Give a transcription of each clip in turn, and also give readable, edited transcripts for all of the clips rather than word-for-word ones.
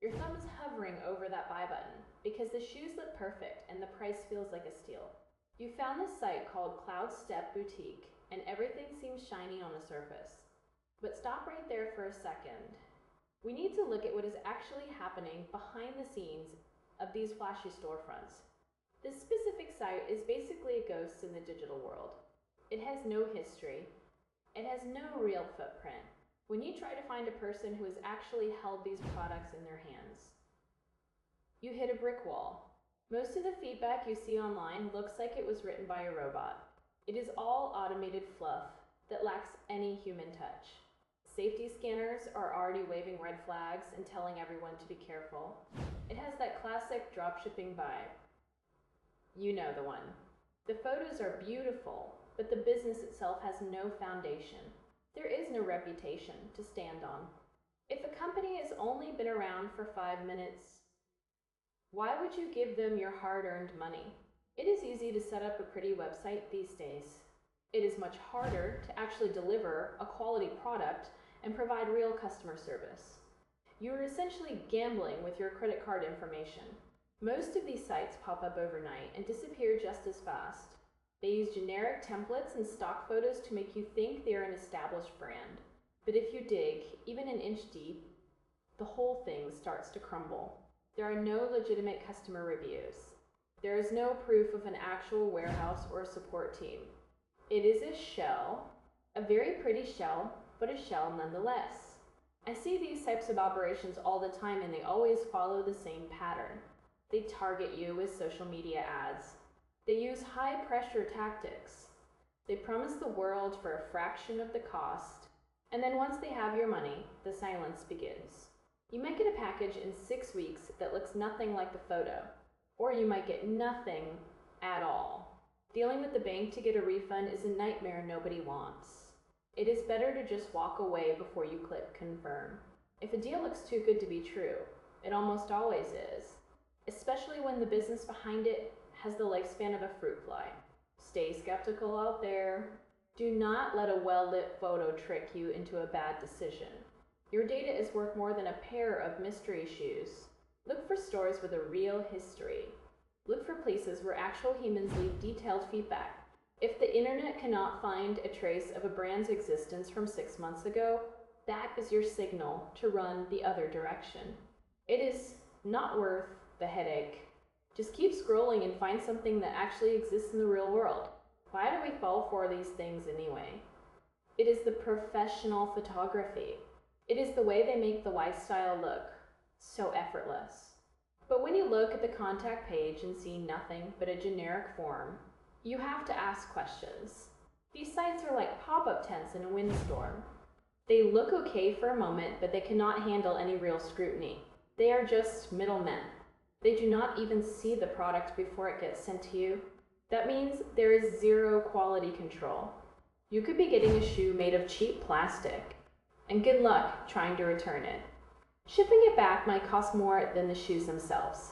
Your thumb is hovering over that buy button because the shoes look perfect and the price feels like a steal. You found this site called Cloud Step Boutique and everything seems shiny on the surface. But stop right there for a second. We need to look at what is actually happening behind the scenes of these flashy storefronts. This specific site is basically a ghost in the digital world. It has no history. It has no real footprint. When you try to find a person who has actually held these products in their hands, you hit a brick wall. Most of the feedback you see online looks like it was written by a robot. It is all automated fluff that lacks any human touch. Safety scanners are already waving red flags and telling everyone to be careful. It has that classic dropshipping vibe. You know the one. The photos are beautiful, but the business itself has no foundation. There is no reputation to stand on. If a company has only been around for 5 minutes, why would you give them your hard-earned money? It is easy to set up a pretty website these days. It is much harder to actually deliver a quality product and provide real customer service. You are essentially gambling with your credit card information. Most of these sites pop up overnight and disappear just as fast. They use generic templates and stock photos to make you think they are an established brand. But if you dig, even an inch deep, the whole thing starts to crumble. There are no legitimate customer reviews. There is no proof of an actual warehouse or support team. It is a shell, a very pretty shell, but a shell nonetheless. I see these types of operations all the time and they always follow the same pattern. They target you with social media ads. They use high-pressure tactics. They promise the world for a fraction of the cost, and then once they have your money, the silence begins. You might get a package in 6 weeks that looks nothing like the photo, or you might get nothing at all. Dealing with the bank to get a refund is a nightmare nobody wants. It is better to just walk away before you click confirm. If a deal looks too good to be true, it almost always is, especially when the business behind it has the lifespan of a fruit fly. Stay skeptical out there. Do not let a well-lit photo trick you into a bad decision. Your data is worth more than a pair of mystery shoes. Look for stores with a real history. Look for places where actual humans leave detailed feedback. If the internet cannot find a trace of a brand's existence from 6 months ago, that is your signal to run the other direction. It is not worth the headache. Just keep scrolling and find something that actually exists in the real world. Why do we fall for these things anyway? It is the professional photography. It is the way they make the lifestyle look so effortless. But when you look at the contact page and see nothing but a generic form, you have to ask questions. These sites are like pop-up tents in a windstorm. They look okay for a moment, but they cannot handle any real scrutiny. They are just middlemen. They do not even see the product before it gets sent to you. That means there is zero quality control. You could be getting a shoe made of cheap plastic, and good luck trying to return it. Shipping it back might cost more than the shoes themselves.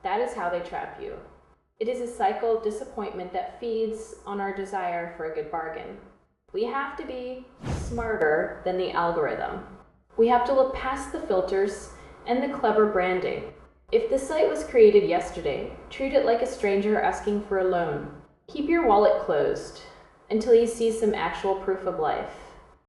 That is how they trap you. It is a cycle of disappointment that feeds on our desire for a good bargain. We have to be smarter than the algorithm. We have to look past the filters and the clever branding. If the site was created yesterday, treat it like a stranger asking for a loan. Keep your wallet closed until you see some actual proof of life.